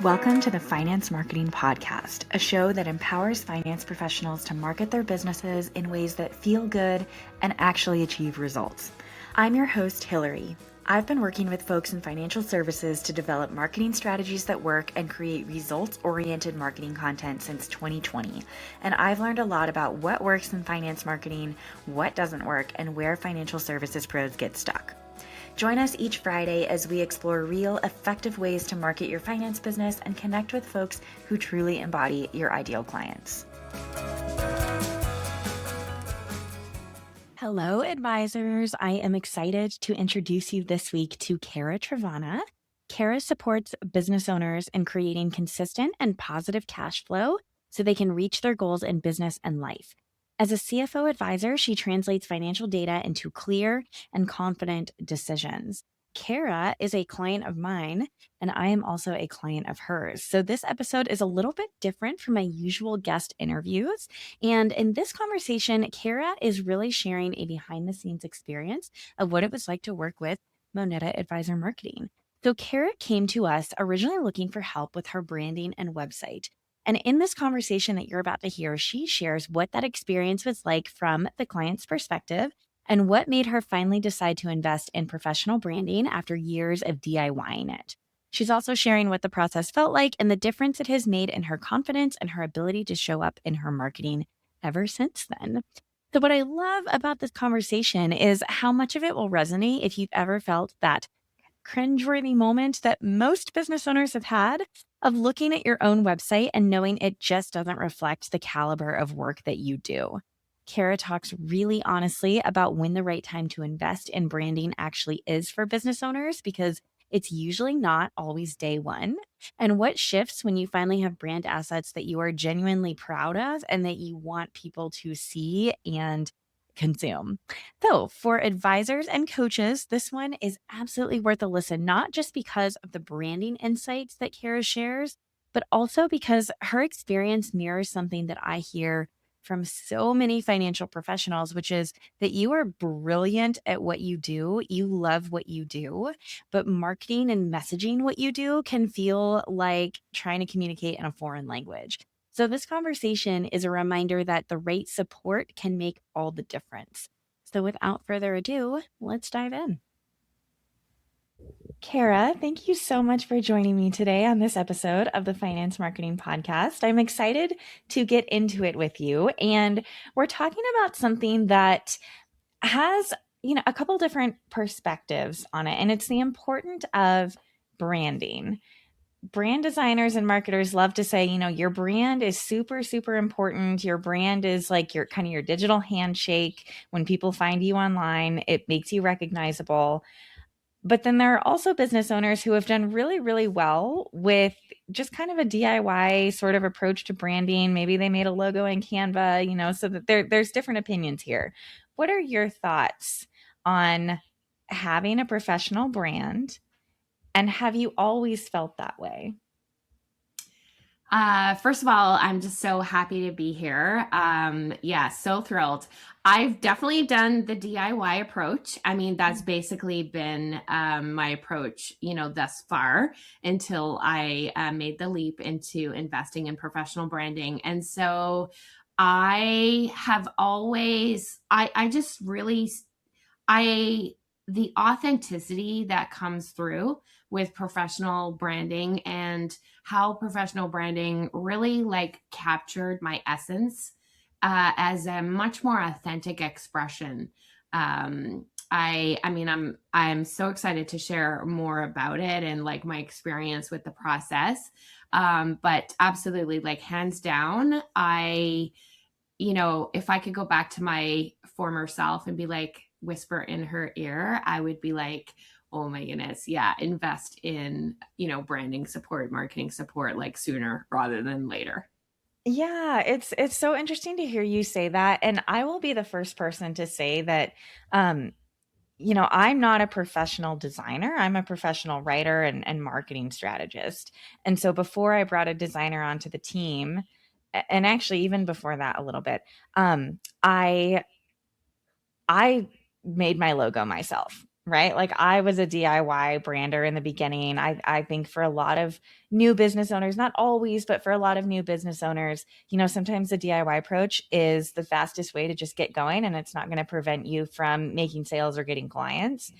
Welcome to the Finance Marketing Podcast, a show that empowers finance professionals to market their businesses in ways that feel good and actually achieve results. I'm your host, Hillary. I've been working with folks in financial services to develop marketing strategies that work and create results-oriented marketing content since 2020. And I've learned a lot about what works in finance marketing, what doesn't work, and where financial services pros get stuck. Join us each Friday as we explore real, effective ways to market your finance business and connect with folks who truly embody your ideal clients. Hello, advisors. I am excited to introduce you this week to TrevAna. Kara supports business owners in creating consistent and positive cash flow so they can reach their goals in business and life. As a CFO advisor, she translates financial data into clear and confident decisions. Kara is a client of mine, and I am also a client of hers. So this episode is a little bit different from my usual guest interviews. And in this conversation, Kara is really sharing a behind-the-scenes experience of what it was like to work with Moneta Advisor Marketing. So Kara came to us originally looking for help with her branding and website. And in this conversation that you're about to hear, she shares what that experience was like from the client's perspective and what made her finally decide to invest in professional branding after years of DIYing it. She's also sharing what the process felt like and the difference it has made in her confidence and her ability to show up in her marketing ever since then. So what I love about this conversation is how much of it will resonate if you've ever felt that cringeworthy moment that most business owners have had of looking at your own website and knowing it just doesn't reflect the caliber of work that you do. Kara talks really honestly about when the right time to invest in branding actually is for business owners, because it's usually not always day one, and what shifts when you finally have brand assets that you are genuinely proud of and that you want people to see and consume. So for advisors and coaches, this one is absolutely worth a listen, not just because of the branding insights that Kara shares, but also because her experience mirrors something that I hear from so many financial professionals, which is that you are brilliant at what you do. You love what you do, but marketing and messaging what you do can feel like trying to communicate in a foreign language. So this conversation is a reminder that the right support can make all the difference. So without further ado, let's dive in. Kara, thank you so much for joining me today on this episode of the Finance Marketing Podcast. I'm excited to get into it with you. And we're talking about something that has, a couple different perspectives on it. And it's the importance of branding. Brand designers and marketers love to say, your brand is super, super important. Your brand is like your kind of your digital handshake. When people find you online, it makes you recognizable. But then there are also business owners who have done really, really well with just kind of a DIY sort of approach to branding. Maybe they made a logo in Canva, so that there's different opinions here. What are your thoughts on having a professional brand? And have you always felt that way? First of all, I'm just so happy to be here. So thrilled. I've definitely done the DIY approach. I mean, that's basically been my approach, thus far until I made the leap into investing in professional branding. And so I have always, I just really, the authenticity that comes through with professional branding and how professional branding really captured my essence as a much more authentic expression. I'm so excited to share more about it and my experience with the process. But absolutely, hands down, if I could go back to my former self and be whisper in her ear, I would be like, oh my goodness, yeah, invest in, branding support, marketing support, sooner rather than later. Yeah, it's so interesting to hear you say that. And I will be the first person to say that, I'm not a professional designer. I'm a professional writer and marketing strategist. And so before I brought a designer onto the team, and actually even before that a little bit, I made my logo myself. right? Like I was a DIY brander in the beginning. I think for a lot of new business owners, not always, but for a lot of new business owners, sometimes the DIY approach is the fastest way to just get going, and it's not going to prevent you from making sales or getting clients.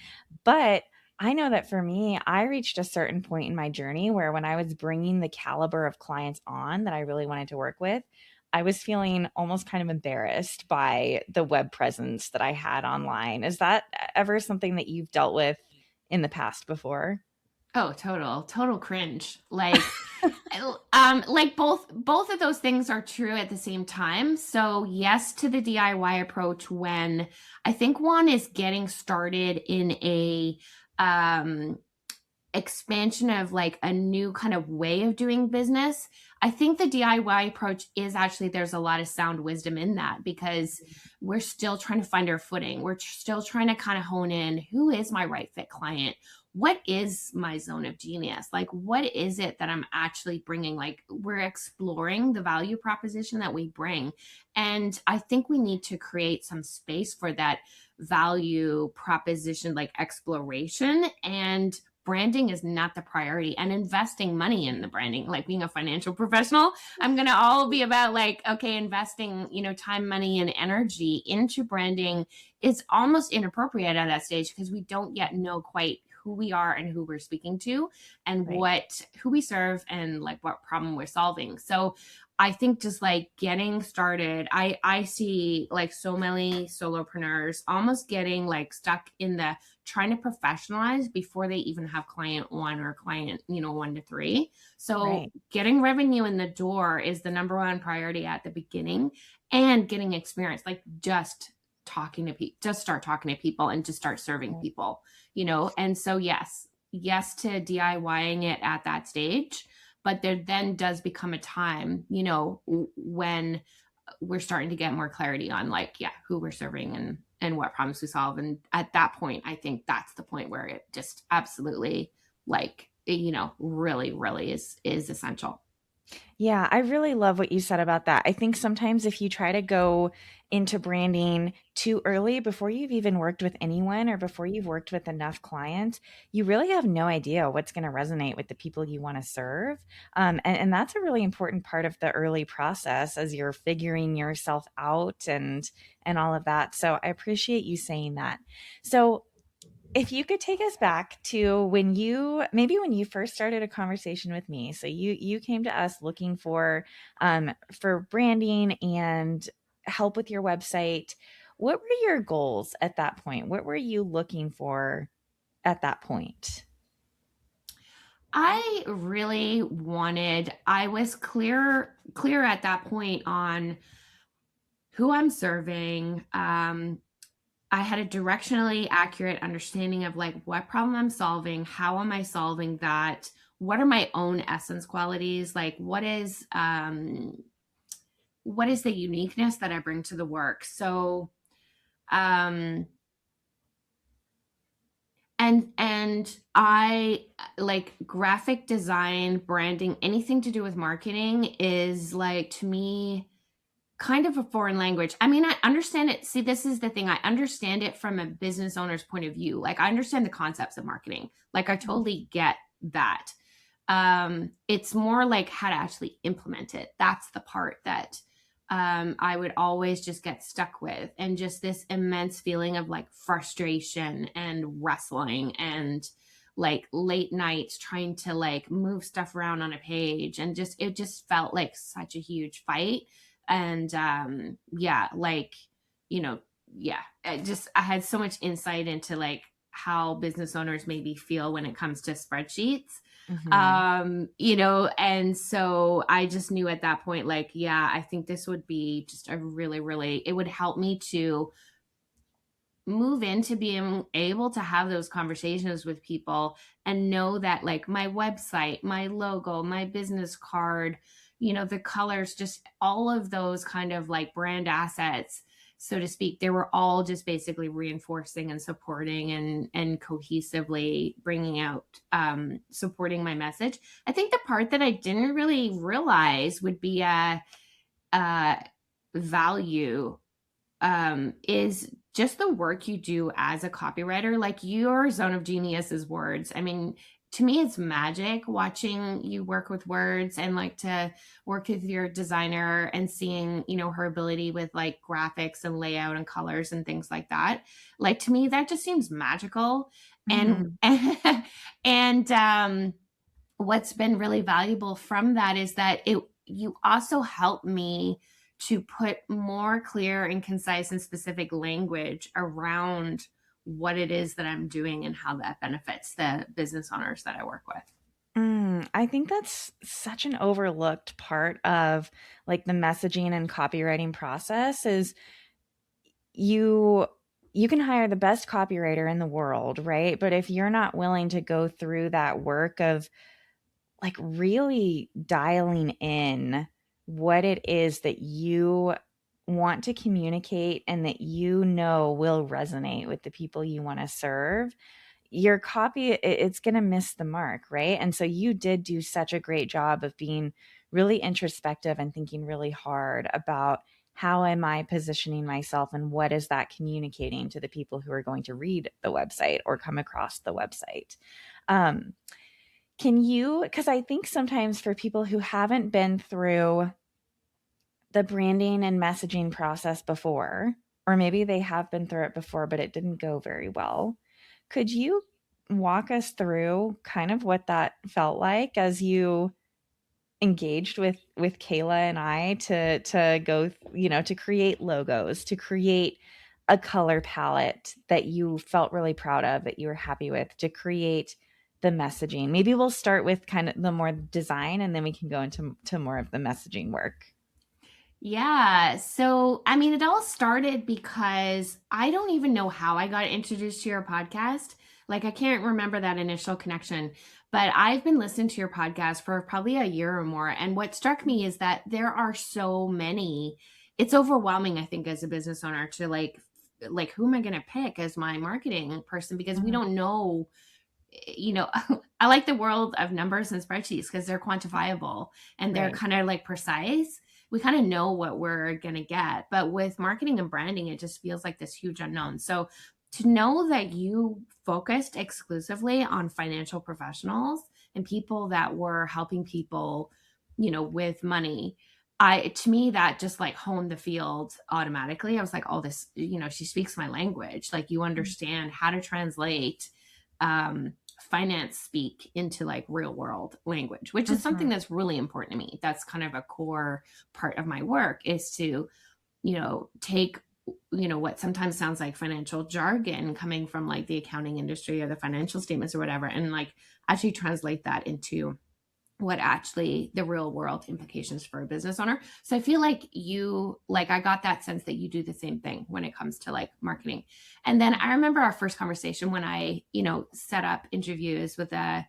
But I know that for me, I reached a certain point in my journey where when I was bringing the caliber of clients on that I really wanted to work with, I was feeling almost kind of embarrassed by the web presence that I had online. Is that ever something that you've dealt with in the past before? Oh, total cringe. Like both of those things are true at the same time. So yes to the DIY approach when I think one is getting started in a um expansion of like a new kind of way of doing business. I think the DIY approach is actually, there's a lot of sound wisdom in that because we're still trying to find our footing. We're still trying to kind of hone in who is my right fit client? What is my zone of genius? Like, what is it that I'm actually bringing? Like, we're exploring the value proposition that we bring. And I think we need to create some space for that value proposition, like exploration, and branding is not the priority, and investing money in the branding, like being a financial professional, I'm going to all be about like, okay, investing, time, money, and energy into branding is almost inappropriate at that stage because we don't yet know quite who we are and who we're speaking to and Right. who we serve and like what problem we're solving. So I think just like getting started, I see like so many solopreneurs almost getting like stuck in the trying to professionalize before they even have client one or client, 1 to 3. So Right. getting revenue in the door is the number one priority at the beginning, and getting experience, like just talking to people, just start talking to people and just start serving Right. people, And so yes to DIYing it at that stage, but there then does become a time, when we're starting to get more clarity on like, yeah, who we're serving and what problems we solve. And at that point, I think that's the point where it just absolutely like, really, really is essential. Yeah, I really love what you said about that. I think sometimes if you try to go into branding too early before you've even worked with anyone or before you've worked with enough clients, you really have no idea what's going to resonate with the people you want to serve. And that's a really important part of the early process as you're figuring yourself out and all of that. So I appreciate you saying that. So if you could take us back to when you first started a conversation with me. So you came to us looking for branding and help with your website. What were your goals at that point? What were you looking for at that point? I was clear at that point on who I'm serving. I had a directionally accurate understanding of like what problem I'm solving, how am I solving that, what are my own essence qualities, like what is the uniqueness that I bring to the work. So um and I like graphic design, branding, anything to do with marketing is like, to me, kind of a foreign language. I mean, I understand it. See, this is the thing. I understand it from a business owner's point of view. Like, I understand the concepts of marketing. Like, I totally get that. It's more like how to actually implement it. That's the part that I would always just get stuck with, and just this immense feeling of like frustration and wrestling and like late nights trying to like move stuff around on a page, and just it just felt like such a huge fight. And yeah, like, you know yeah, I had so much insight into like how business owners maybe feel when it comes to spreadsheets. Mhm. And so I just knew at that point, like, yeah, I think this would be just a really, really, it would help me to move into being able to have those conversations with people and know that like my website, my logo, my business card, the colors, just all of those kind of like brand assets, so to speak, they were all just basically reinforcing and supporting and cohesively bringing out, supporting my message. I think the part that I didn't really realize would be a value, is just the work you do as a copywriter, like your zone of genius is words. I mean, to me, it's magic watching you work with words and like to work with your designer and seeing, her ability with like graphics and layout and colors and things like that. Like to me, that just seems magical. And, Mhm. and what's been really valuable from that is that you also help me to put more clear and concise and specific language around what it is that I'm doing and how that benefits the business owners that I work with. I think that's such an overlooked part of like the messaging and copywriting process is you you can hire the best copywriter in the world, right? But if you're not willing to go through that work of like really dialing in what it is that you want to communicate and that will resonate with the people you want to serve, your copy it's going to miss the mark, right? And so you did do such a great job of being really introspective and thinking really hard about how am I positioning myself and what is that communicating to the people who are going to read the website or come across the website. um, can you, because I think sometimes for people who haven't been through the branding and messaging process before, or maybe they have been through it before, but it didn't go very well, could you walk us through kind of what that felt like as you engaged with Kayla and I to go, to create logos, to create a color palette that you felt really proud of, that you were happy with, to create the messaging. Maybe we'll start with kind of the more design and then we can go into more of the messaging work. Yeah. So, I mean, it all started because I don't even know how I got introduced to your podcast. Like, I can't remember that initial connection, but I've been listening to your podcast for probably a year or more. And what struck me is that there are so many. It's overwhelming, I think, as a business owner to like who am I going to pick as my marketing person because we Mhm. don't know, I like the world of numbers and spreadsheets because they're quantifiable and they're Right. kind of like precise. We kind of know what we're going to get. But with marketing and branding, it just feels like this huge unknown. So to know that you focused exclusively on financial professionals and people that were helping people, with money, to me, that just like honed the field automatically. I was like, oh, this, she speaks my language. Like you understand how to translate finance speak into like real world language, which is something Mhm. that's really important to me. That's kind of a core part of my work is to, take, what sometimes sounds like financial jargon coming from like the accounting industry or the financial statements or whatever, and like actually translate that into what actually the real world implications for a business owner. So I feel like I got that sense that you do the same thing when it comes to like marketing. And then I remember our first conversation when I, set up interviews with I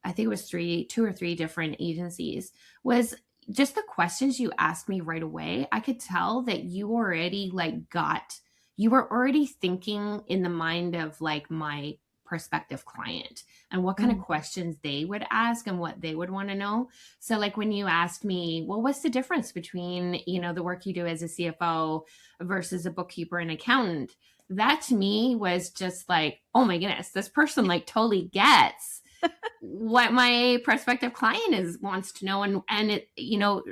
think it was two or three different agencies, was just the questions you asked me right away. I could tell that you were already thinking in the mind of like my prospective client and what kind of Mhm. questions they would ask and what they would want to know. So like when you asked me, well, what's the difference between, the work you do as a CFO versus a bookkeeper and accountant? That to me was just like, oh my goodness, this person like totally gets what my prospective client is wants to know. And it,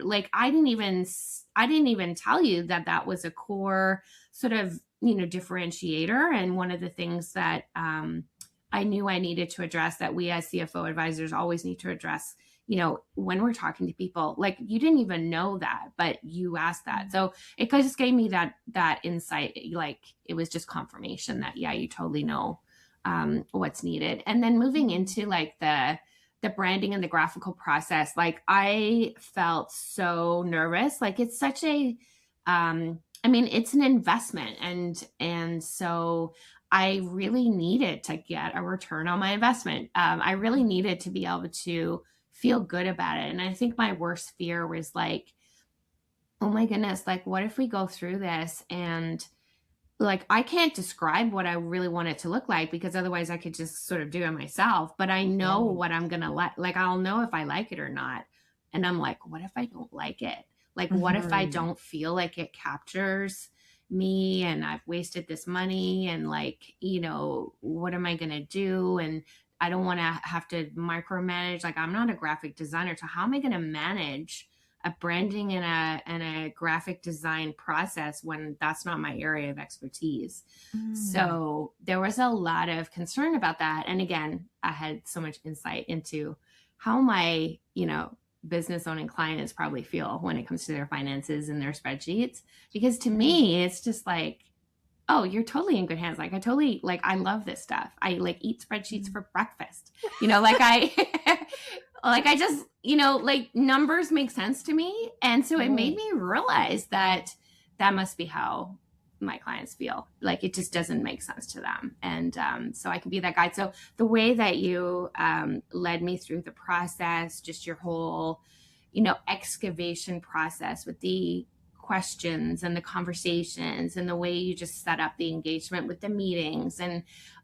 like I didn't even tell you that that was a core sort of, differentiator. And one of the things that I knew I needed to address, that we as CFO advisors always need to address, when we're talking to people, like you didn't even know that, but you asked that. So it just gave me that insight. Like it was just confirmation that, yeah, you totally know what's needed. And then moving into like the branding and the graphical process, like I felt so nervous. Like it's such a I mean, it's an investment, and so I really needed to get a return on my investment. I really needed to be able to feel good about it. And I think my worst fear was like, oh my goodness, like what if we go through this and like I can't describe what I really want it to look like because otherwise I could just sort of do it myself. But I know Right. what I'm gonna like I'll know if I like it or not. And I'm like, what if I don't like it? Like what if I Mhm. don't feel like it captures, me and I've wasted this money and like, what am I going to do? And I don't want to have to micromanage. Like, I'm not a graphic designer. So how am I going to manage a branding and a graphic design process when that's not my area of expertise? Mm. So there was a lot of concern about that. And again, I had so much insight into how my, business owning clients probably feel when it comes to their finances and their spreadsheets. Because to Right. me, it's just like, oh, you're totally in good hands. Like, I totally, like, I love this stuff. I like eat spreadsheets Mm. for breakfast, like I, like I just, like numbers make sense to me. And so it made Totally. me realize that that must be how my clients feel. Like, it just doesn't make sense to them. And so I can be that guide. So the way that you led me through the process, just your whole, excavation process with the questions and the conversations and the way you just set up the engagement with the meetings and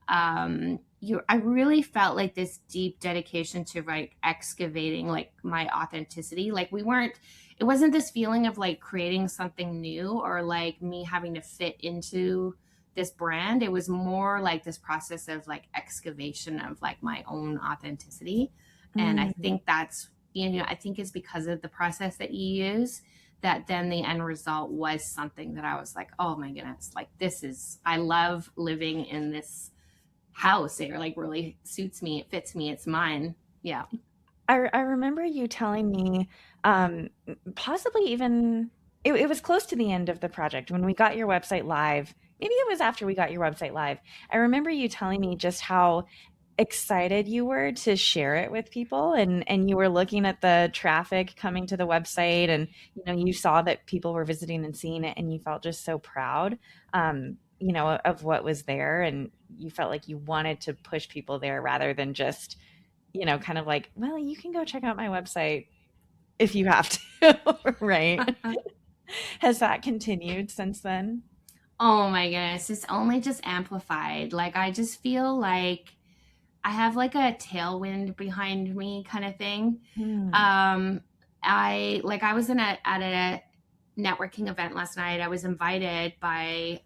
I really felt like this deep dedication to like excavating like my authenticity. Like, it wasn't this feeling of like creating something new or like me having to fit into this brand. It was more like this process of like excavation of like my own authenticity. And I Mm. think I think it's because of the process that you use that then the end result was something that I was like, oh my goodness, like I love living in this house. It like really suits me. It fits me. It's mine. Yeah. I remember you telling me, possibly even it was close to the end of the project when we got your website live. Maybe it was after we got your website live. I remember you telling me just how excited you were to share it with people, and you were looking at the traffic coming to the website, and you saw that people were visiting and seeing it, and you felt just so proud, of what was there, and you felt like you wanted to push people there rather than just kind of like, well, you can go check out my website if you have to, right? Has that continued since then? Oh my goodness. It's only just amplified. Like, I just feel like I have like a tailwind behind me kind of thing. Hmm. Um, I was at a networking event last night. I was invited by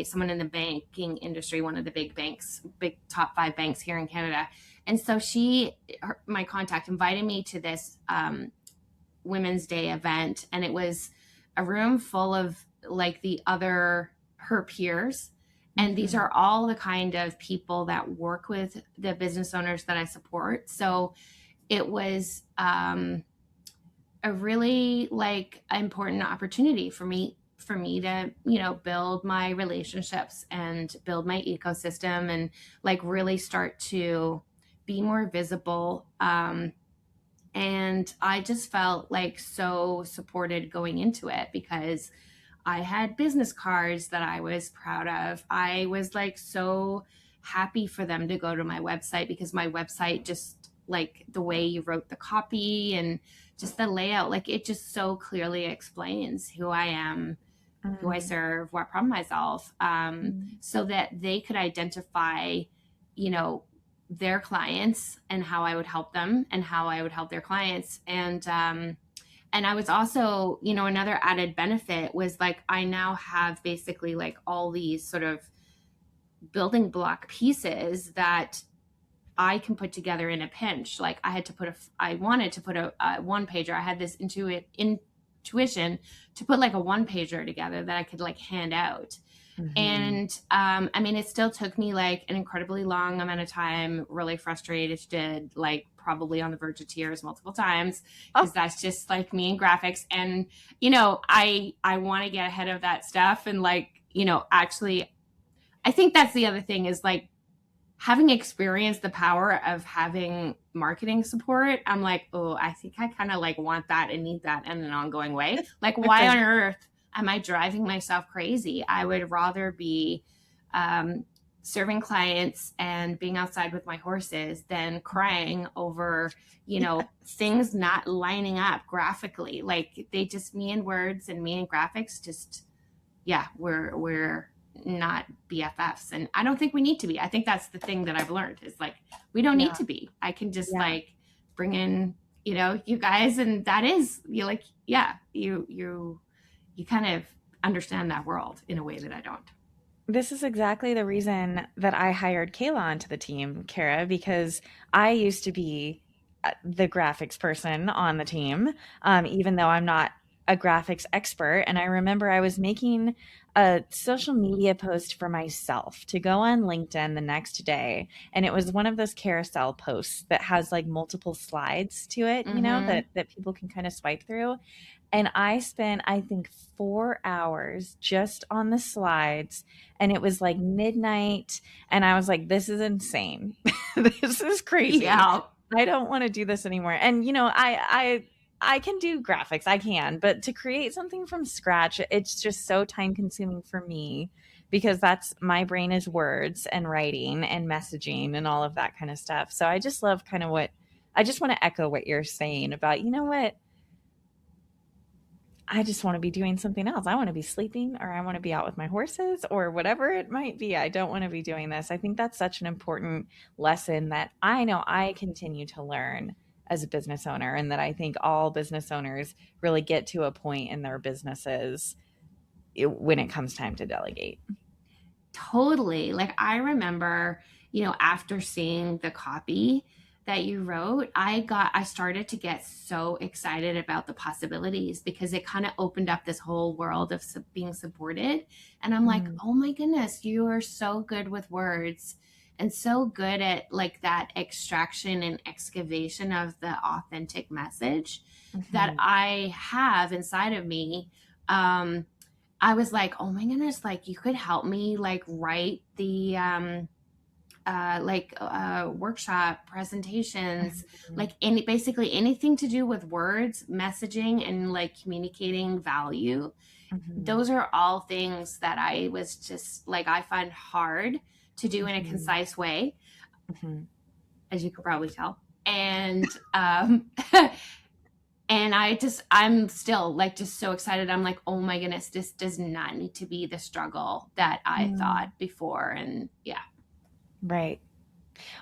someone in the banking industry, one of the big banks, big top 5 banks here in Canada. And so my contact, invited me to this Women's Day event, and it was a room full of like her peers. And these Mhm. are all the kind of people that work with the business owners that I support. So it was a really like important opportunity for me to build my relationships and build my ecosystem and like really start to be more visible. And I just felt like so supported going into it because I had business cards that I was proud of. I was like so happy for them to go to my website because my website, just like the way you wrote the copy and just the layout, like it just so clearly explains who I am, who I Mm. serve, what problem I solve, Mm. so that they could identify, you know, their clients and how I would help them and how I would help their clients. And I was also, another added benefit was like I now have basically like all these sort of building block pieces that I can put together in a pinch. Like I wanted to put a one pager. I had this intuition to put like a one pager together that I could like hand out. Mhm. And I mean, it still took me like an incredibly long amount of time, really frustrated, like probably on the verge of tears multiple times, because Oh, that's just like me and graphics. And, I want to get ahead of that stuff. And like, actually, I think that's the other thing is like having experienced the power of having marketing support, I'm like, oh, I think I kind of like want that and need that in an ongoing way. Like, why on earth am I driving myself crazy? I would rather be um, serving clients and being outside with my horses than crying over, things not lining up graphically. Like, me and words and me and graphics just, yeah, we're not BFFs, and I don't think we need to be. I think that's the thing that I've learned is like we don't need yeah, to be. I can just yeah. like bring in, you guys, and that is you like, yeah, you kind of understand that world in a way that I don't. This is exactly the reason that I hired Kayla onto the team, Kara, because I used to be the graphics person on the team, even though I'm not a graphics expert. And I remember I was making a social media post for myself to go on LinkedIn the next day. And it was one of those carousel posts that has like multiple slides to it, Mm-hmm. that people can kind of swipe through. And I spent, I think, 4 hours just on the slides. And it was like midnight. And I was like, this is insane. This is crazy. Yeah. I don't want to do this anymore. And, I can do graphics. I can. But to create something from scratch, it's just so time consuming for me because that's my brain is words and writing and messaging and all of that kind of stuff. So I just love kind of I just want to echo what you're saying about, you know what? I just want to be doing something else. I want to be sleeping or I want to be out with my horses or whatever it might be. I don't want to be doing this. I think that's such an important lesson that I know I continue to learn as a business owner, and that I think all business owners really get to a point in their businesses when it comes time to delegate. Totally. Like I remember, after seeing the copy that you wrote, I started to get so excited about the possibilities because it kind of opened up this whole world of being supported. And I'm like, Mm-hmm. oh my goodness, you are so good with words and so good at like that extraction and excavation of the authentic message that Mm-hmm. I have inside of me. I was like, oh my goodness, like you could help me like write the workshop presentations, like basically anything to do with words, messaging, and like communicating value. Mm-hmm. Those are all things that I was just like I find hard to do in a Mm-hmm. concise way, Mm-hmm. as you could probably tell. And and I'm still like just so excited. I'm like, oh my goodness, this does not need to be the struggle that I Mm. thought before. And yeah. Right.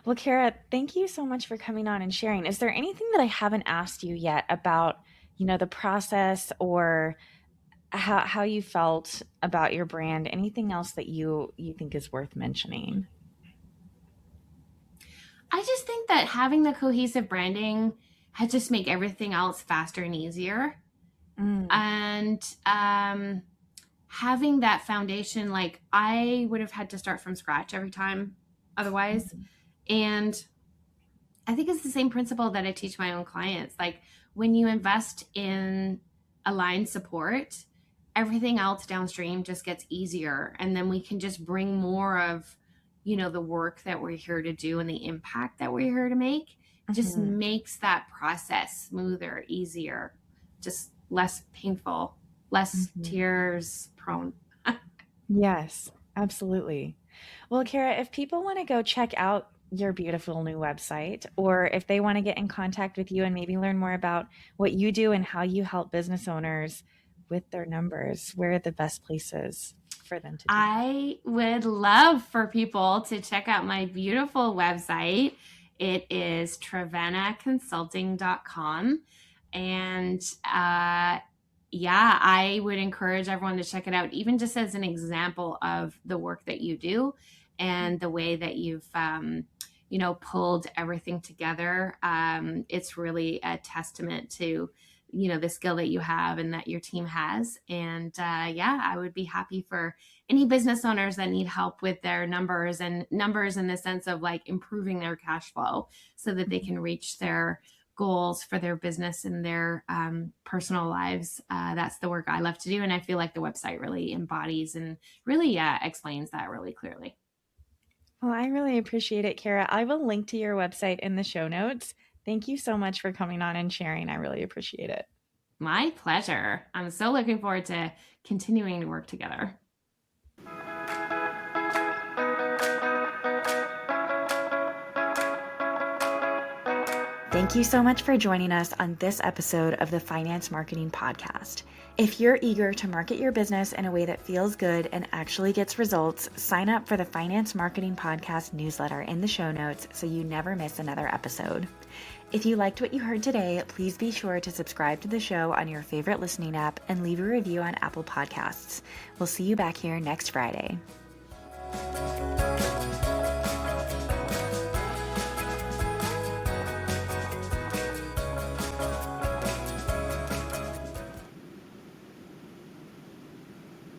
Well, Kara, thank you so much for coming on and sharing. Is there anything that I haven't asked you yet about, the process or how you felt about your brand? Anything else that you think is worth mentioning? I just think that having the cohesive branding has just make everything else faster and easier. Mm, And having that foundation, like I would have had to start from scratch every time otherwise. mhm, And I think it's the same principle that I teach my own clients. Like when you invest in aligned support, everything else downstream just gets easier. And then we can just bring more of, the work that we're here to do and the impact that we're here to make. Just mhm, makes that process smoother, easier, just less painful, less mhm. tears prone. Yes, absolutely. Well, Kara, if people want to go check out your beautiful new website, or if they want to get in contact with you and maybe learn more about what you do and how you help business owners with their numbers, where are the best places for them to do that? I would love for people to check out my beautiful website. It is TrevAnaconsulting.com. And yeah, I would encourage everyone to check it out, even just as an example of the work that you do and the way that you've, pulled everything together. It's really a testament to the skill that you have and that your team has. And yeah, I would be happy for any business owners that need help with their numbers, and numbers in the sense of like improving their cash flow so that they can reach their goals for their business and their personal lives. That's the work I love to do. And I feel like the website really embodies and really explains that really clearly. Well, I really appreciate it, Kara. I will link to your website in the show notes. Thank you so much for coming on and sharing. I really appreciate it. My pleasure. I'm so looking forward to continuing to work together. Thank you so much for joining us on this episode of the Finance Marketing Podcast. If you're eager to market your business in a way that feels good and actually gets results, sign up for the Finance Marketing Podcast newsletter in the show notes so you never miss another episode. If you liked what you heard today, please be sure to subscribe to the show on your favorite listening app and leave a review on Apple Podcasts. We'll see you back here next Friday.